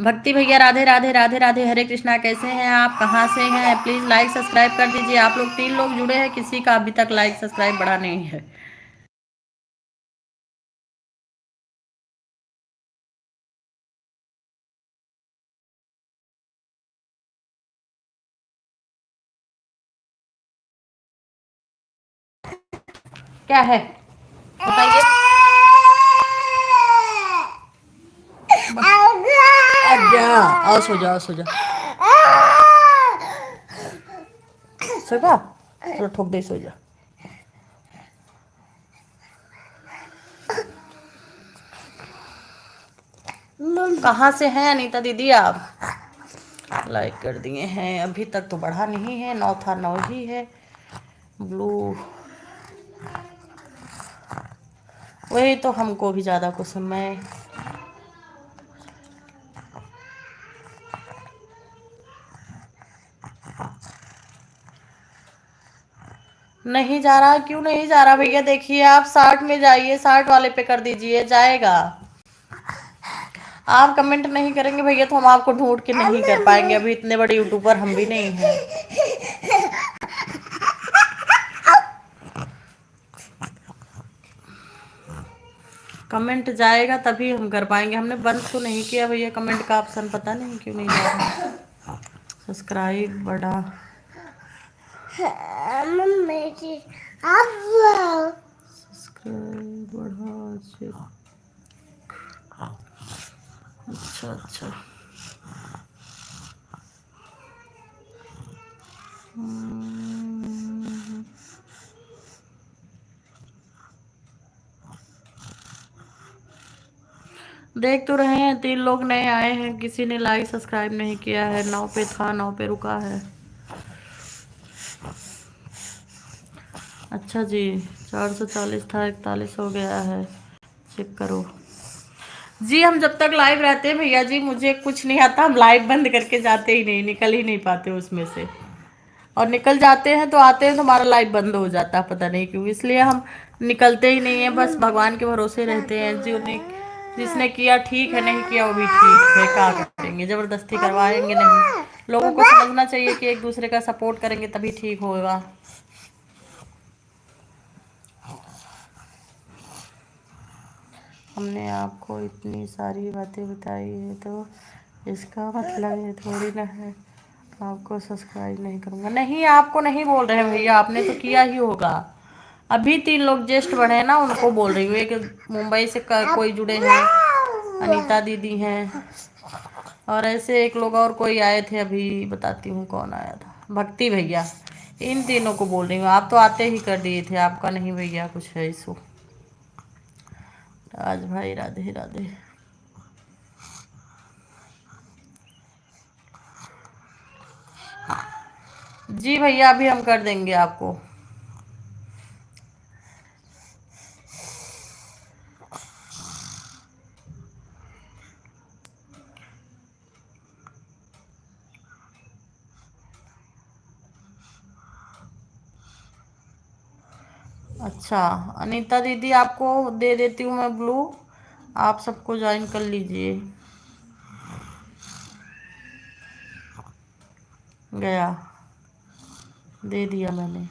भक्ति भैया राधे राधे राधे राधे, हरे कृष्णा, कैसे हैं आप, कहाँ से हैं? प्लीज़ लाइक सब्सक्राइब कर दीजिए। आप लोग 3 लोग जुड़े हैं, किसी का अभी तक लाइक सब्सक्राइब बढ़ा नहीं है। क्या है बताइए। आजा, आओ सो जाओ सो जाओ। सो जा, चलो ठोक दे, सो जा। कहाँ से हैं अनीता दीदी आप? लाइक कर दिए हैं, अभी तक तो बढ़ा नहीं है, 9 था 9 ही है। ब्लू, वही तो हमको भी ज़्यादा कुछ समय नहीं जा रहा। क्यों नहीं जा रहा भैया? देखिए आप 60 में जाइए, 60 वाले पे कर दीजिए, जाएगा। आप कमेंट नहीं करेंगे भैया तो हम आपको ढूंढ के नहीं कर पाएंगे, अभी इतने बड़े यूट्यूबर हम भी नहीं हैं। कमेंट जाएगा तभी हम कर पाएंगे। हमने बंद तो नहीं किया भैया कमेंट का ऑप्शन, पता नहीं क्यों नहीं जा रहा। सब्सक्राइब बढ़ा, सब्सक्राइब बढ़ा। अच्छा अच्छा, देख तो रहे हैं 3 लोग नए आए हैं, किसी ने लाइक सब्सक्राइब नहीं किया है। 9 पे था, 9 पे रुका है। अच्छा जी, 440 था, 41 हो गया है। चेक करो जी। हम जब तक लाइव रहते हैं भैया जी मुझे कुछ नहीं आता, हम लाइव बंद करके जाते ही नहीं, निकल ही नहीं पाते उसमें से। और निकल जाते हैं तो आते हैं तो हमारा लाइव बंद हो जाता है, पता नहीं क्यों। इसलिए हम निकलते ही नहीं है, बस भगवान के भरोसे रहते हैं। जो जिसने किया ठीक है, नहीं किया वो भी ठीक है। क्या करेंगे, जबरदस्ती करवाएंगे नहीं। लोगों को समझना चाहिए कि एक दूसरे का सपोर्ट करेंगे तभी ठीक होगा। हमने आपको इतनी सारी बातें बताई है तो इसका मतलब ये थोड़ी ना है आपको सब्सक्राइब नहीं करूँगा। नहीं, आपको नहीं बोल रहे हैं भैया, आपने तो किया ही होगा। अभी 3 लोग जस्ट बढ़े हैं ना, उनको बोल रही हूँ। एक मुंबई से कोई जुड़े हैं, अनीता दीदी हैं, और ऐसे एक लोग और कोई आए थे, अभी बताती हूँ कौन आया था, भक्ति भैया। इन तीनों को बोल रही हूँ। आप तो आते ही कर दिए थे, आपका नहीं भैया कुछ है इशू। राज भाई राधे राधे। जी भैया अभी हम कर देंगे आपको। अच्छा अनीता दीदी आपको दे देती हूँ मैं ब्लू, आप सबको ज्वाइन कर लीजिए। गया, दे दिया मैंने।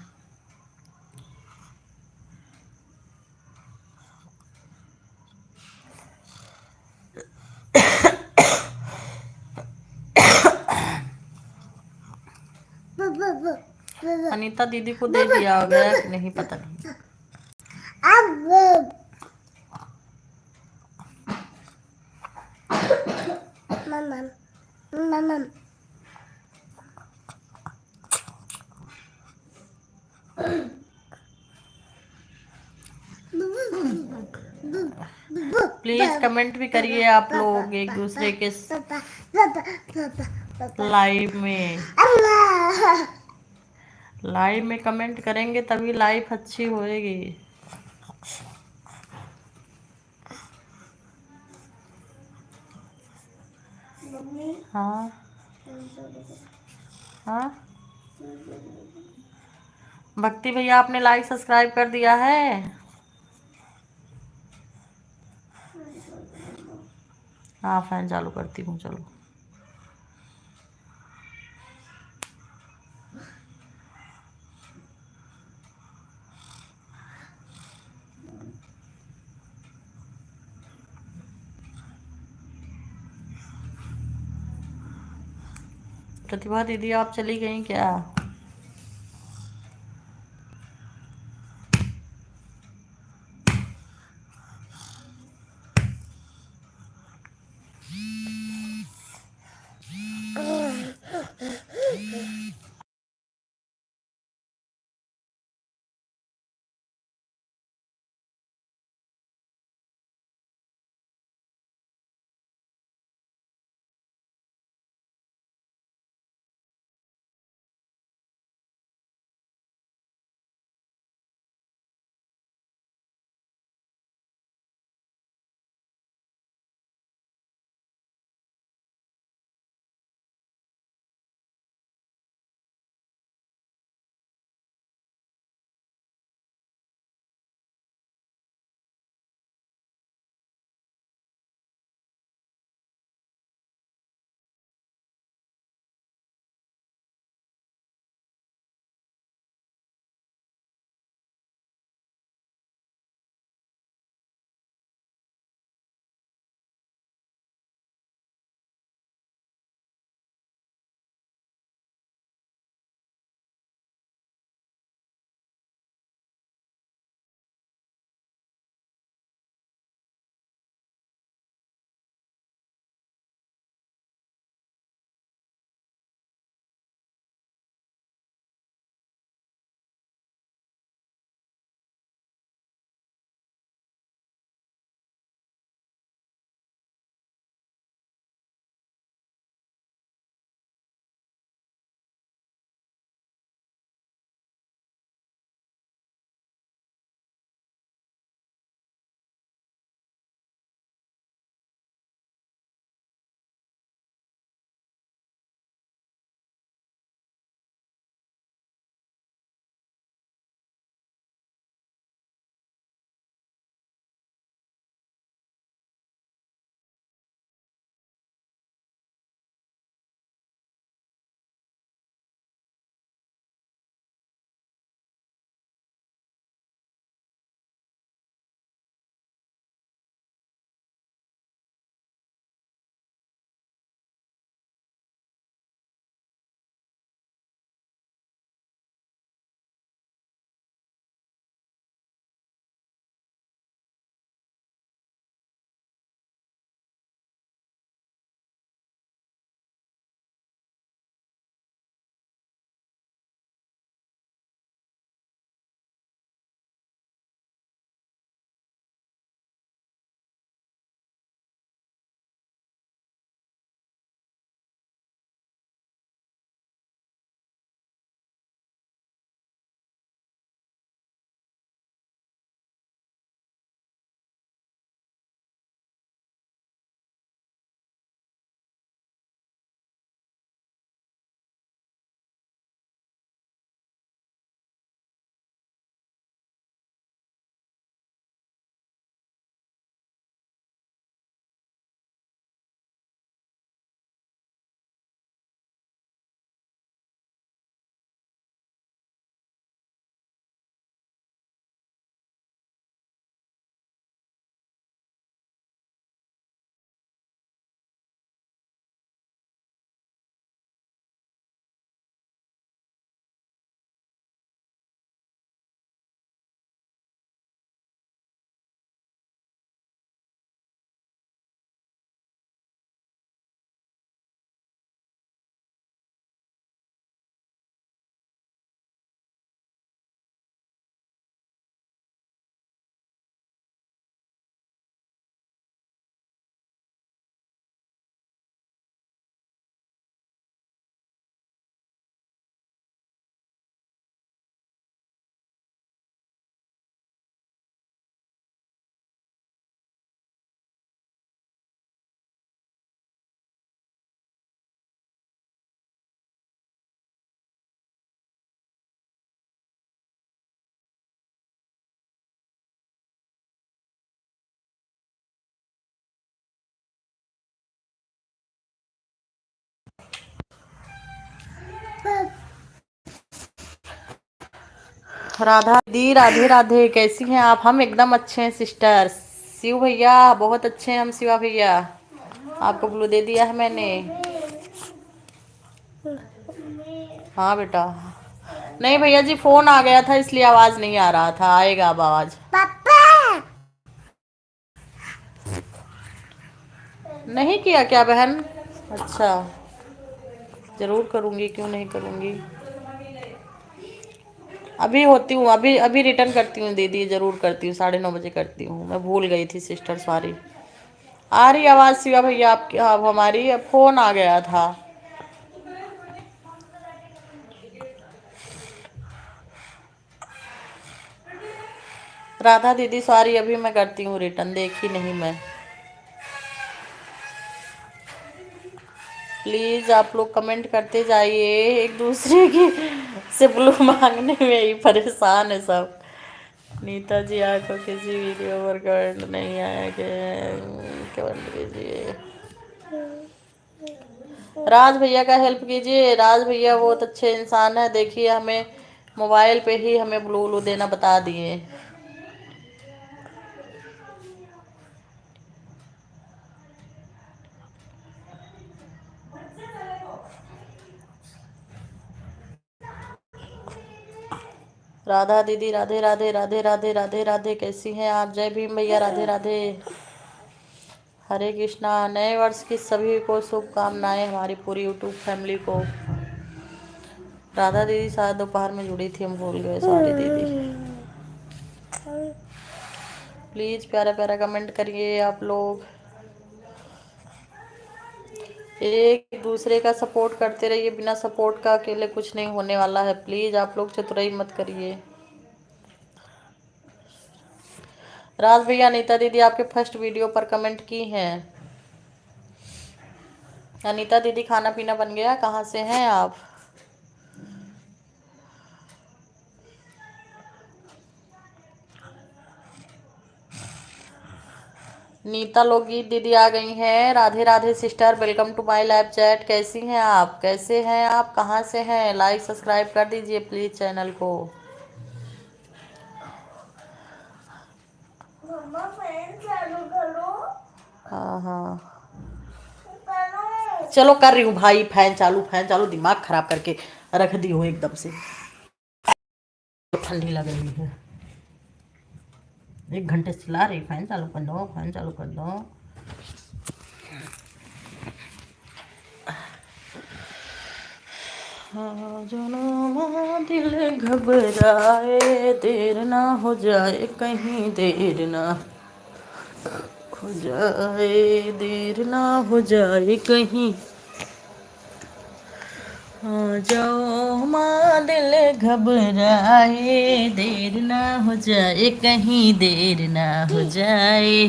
अनीता दीदी को दे दिया गया कि नहीं पता नहीं। प्लीज कमेंट भी करिए आप लोग एक दूसरे के लाइव में कमेंट करेंगे तभी लाइफ अच्छी होएगी। हाँ हाँ, भक्ति भैया आपने लाइक सब्सक्राइब कर दिया है? हाँ फैन चालू करती हूँ, चलो। प्रतिभा दीदी आप चली गई क्या? राधा दी, राधे राधे, कैसी हैं आप? हम एकदम अच्छे हैं सिस्टर। शिव भैया बहुत अच्छे हैं हम, शिवा भैया। आपको ब्लू दे दिया है मैंने। हाँ बेटा। नहीं भैया जी, फोन आ गया था इसलिए आवाज नहीं आ रहा था, आएगा अब आवाज। पापा नहीं किया क्या बहन? अच्छा, जरूर करूंगी, क्यों नहीं करूंगी। अभी होती हूँ, अभी अभी रिटर्न करती हूँ दीदी, जरूर करती हूँ, 9:30 बजे करती हूँ। मैं भूल गई थी सिस्टर, सॉरी। आ रही आवाज शिवा भैया आपकी? अब हमारी, अब फोन आ गया था। राधा दीदी सॉरी, अभी मैं करती हूँ रिटर्न, देखी नहीं मैं। प्लीज आप लोग कमेंट करते जाइए, एक दूसरे की से ब्लू मांगने में ही परेशान है सब। नीता जी आपको किसी वीडियो पर कमेंट नहीं आया कि कमेंट कीजिए। राज भैया का हेल्प कीजिए, राज भैया बहुत अच्छे इंसान है, देखिए हमें मोबाइल पे ही हमें ब्लू ब्लू देना बता दिए। राधा दीदी राधे राधे, राधे राधे, राधे राधे, कैसी हैं आप? जय भीम भैया, राधे राधे, हरे कृष्णा। नए वर्ष की सभी को शुभकामनाएं, हमारी पूरी यूट्यूब फैमिली को। राधा दीदी शायद दोपहर में जुड़ी थी, हम भूल गए, सॉरी दीदी। प्लीज प्यारा प्यारा कमेंट करिए आप लोग, एक दूसरे का सपोर्ट करते रहिए, बिना सपोर्ट का अकेले कुछ नहीं होने वाला है। प्लीज आप लोग चतुराई मत करिए। राज भैया, अनीता दीदी आपके फर्स्ट वीडियो पर कमेंट की हैं। अनीता दीदी खाना पीना बन गया? कहाँ से हैं आप? नीता लोकगीत दीदी आ गई हैं। Radhe Radhe sister, welcome to my live chat. कैसी हैं आप? कैसे हैं आप? कहाँ से हैं? लाइक सब्सक्राइब कर दीजिए प्लीज चैनल को। हाँ हाँ चलो कर रही हूँ भाई, फैन चालू, फैन चालू, दिमाग खराब करके रख दी हूँ एकदम से, ठंडी लग रही है। 1 घंटे से चला रही, फैन चालू कर दो, फैन चालू कर दो। हाँ जानो दिल घबराए, देर ना हो जाए कहीं, देर ना हो जाए, देर ना हो जाए कहीं। हाँ जाओ माँ दिल घबराए, देर ना हो जाए कहीं, देर ना हो जाए,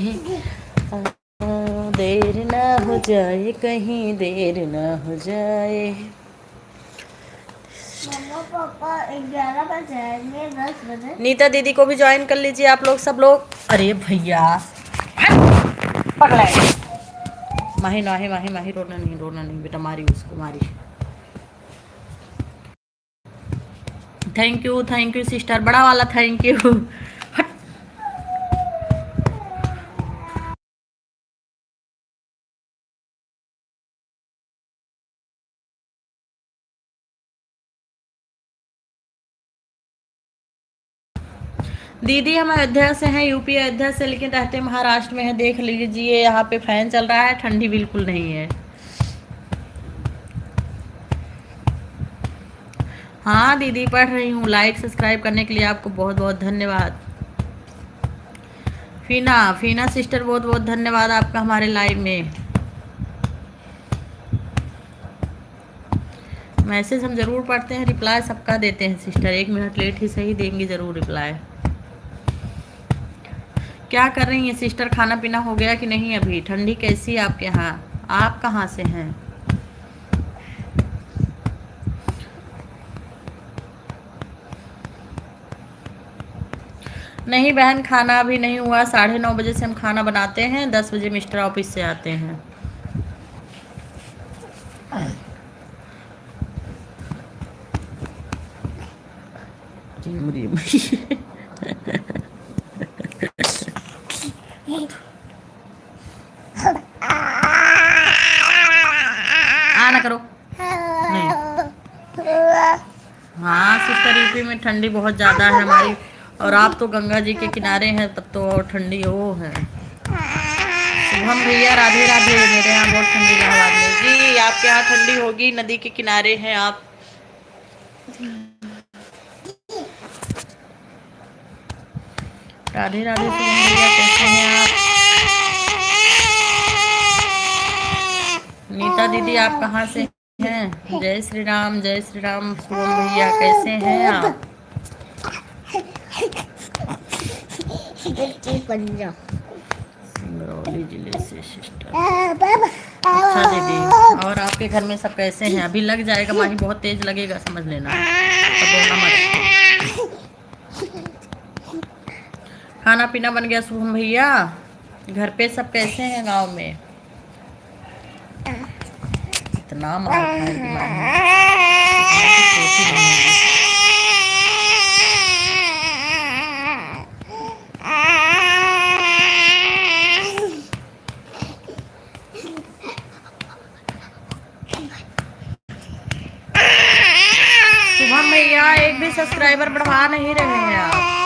देर ना हो जाए कहीं, देर ना हो जाए। पापा 11 बजे 10 बजे। नीता दीदी को भी ज्वाइन कर लीजिए आप लोग, सब लोग। अरे भैया पगला है। माही माही माही माही, रोना नहीं, रोना नहीं बेटा, मारी उसको, मारी। थैंक यू सिस्टर, बड़ा वाला थैंक यू। दीदी हम अयोध्या से हैं, यूपी अयोध्या से, लेकिन रहते महाराष्ट्र में है। देख लीजिए यहाँ पे फैन चल रहा है, ठंडी बिल्कुल नहीं है। हाँ दीदी पढ़ रही हूँ। लाइक सब्सक्राइब करने के लिए आपको बहुत बहुत धन्यवाद। फीना, फीना सिस्टर बहुत बहुत धन्यवाद आपका हमारे लाइव में। मैसेज हम ज़रूर पढ़ते हैं, रिप्लाई सबका देते हैं सिस्टर, 1 मिनट लेट ही सही देंगे ज़रूर रिप्लाई। क्या कर रही हैं सिस्टर? खाना पीना हो गया कि नहीं अभी? ठंडी कैसी है आपके यहाँ? आप कहाँ से हैं? नहीं बहन, खाना अभी नहीं हुआ। 9:30 बजे से हम खाना बनाते हैं, 10 बजे मिस्टर ऑफिस से आते हैं। झिमरी आ ना करो नहीं। हाँ सिस्टर, यूपी में ठंडी बहुत ज़्यादा है हमारी, और आप तो गंगा जी के किनारे हैं, तब तो और ठंडी वो है। शुभम भैया राधे राधे। मेरे यहाँ बहुत ठंडी इलाहाबाद में जी। आपके यहाँ ठंडी होगी, नदी के किनारे हैं आप। राधे राधे शुभम भैया, कैसे हैं आप? नीता दीदी आप कहाँ से हैं? जय श्री राम, जय श्री राम। शुभम भैया कैसे हैं आप? सिंगरौली जिले से सिस्टर। अच्छा दीदी, और आपके घर में सब कैसे हैं? अभी लग जाएगा माही, बहुत तेज लगेगा, समझ लेना, तो बोलना मत। खाना पीना बन गया शुभम भैया? घर पे सब कैसे हैं गांव में? इतना मार खाएगी माही, इतना तो सोच ही नहीं होगी। शुभम भैया एक भी सब्सक्राइबर बढ़ा नहीं रहे हैं आप।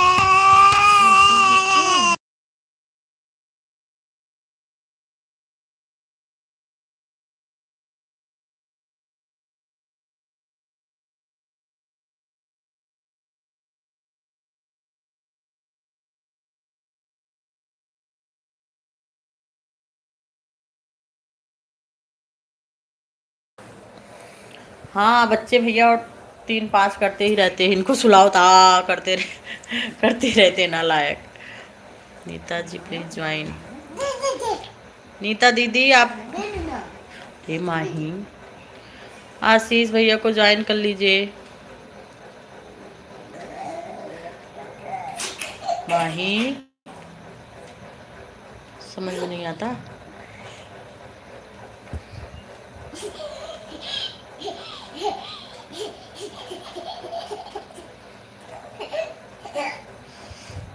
हाँ बच्चे भैया और 3-5 करते ही रहते हैं, इनको सुलाओ ता करते करते रहते नालायक। नीता जी प्लीज ज्वाइन। नीता दीदी आप, हे माही, आशीष भैया को ज्वाइन कर लीजिए। माही समझ में नहीं आता।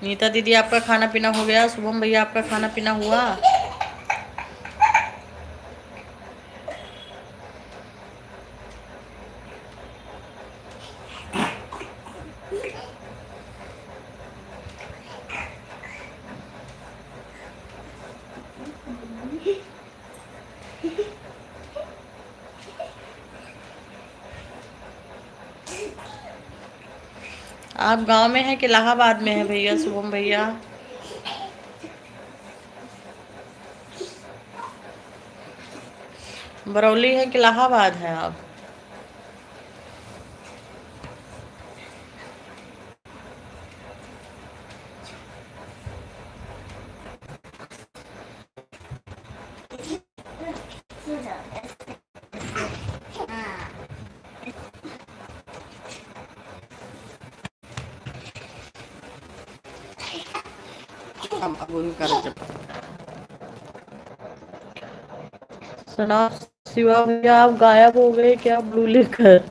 नीता दीदी आपका खाना पीना हो गया? शुभम भैया आपका खाना पीना हुआ? आप गांव में हैं कि इलाहाबाद में हैं भैया शुभम भैया? बरौली है कि इलाहाबाद है आप? सुना शिवा भैया आप गायब हो गए क्या ब्लू लेकर?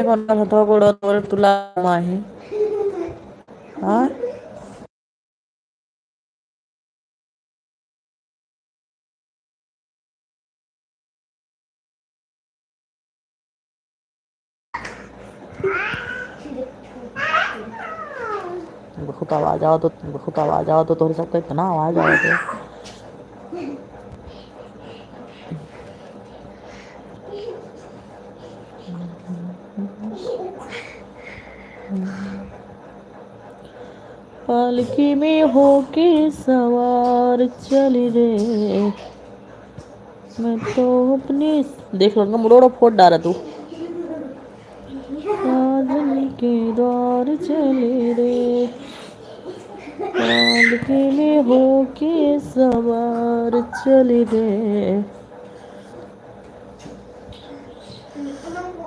तुला माही हाँ बहुत आवाज आओ तो तोहरे सबका इतना आवाज आवा तो पालकी में होके सवार चली रे मैं तो अपनी देख लूंगा मुड़ोड़ा फोड़ डाला तू साजन के द्वार चले रे पालकी में होके सवार चली रे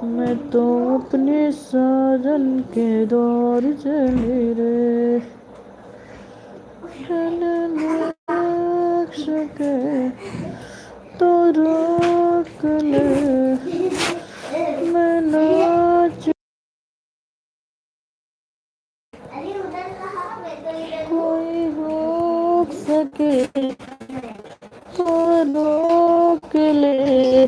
मैं तो अपने साजन के द्वार चली रे सके तो रोक ले मैं नाच कोई रोक सके तो रोक ले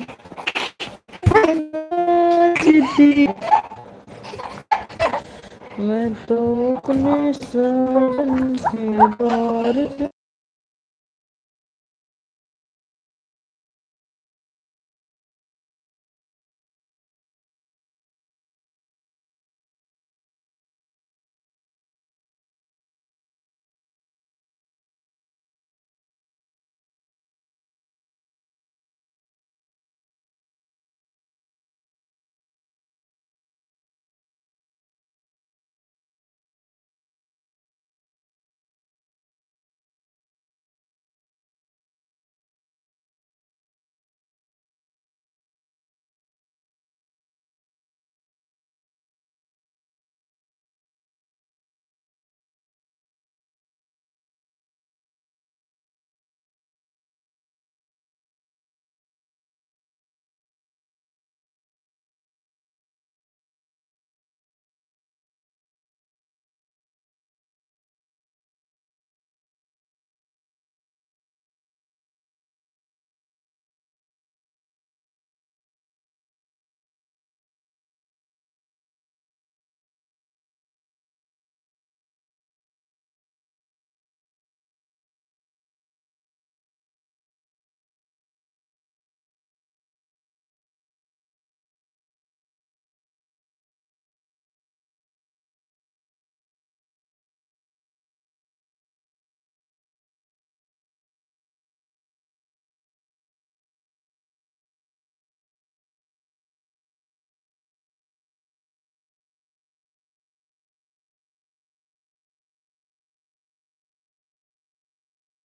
मैं तो अपने साजन के द्वार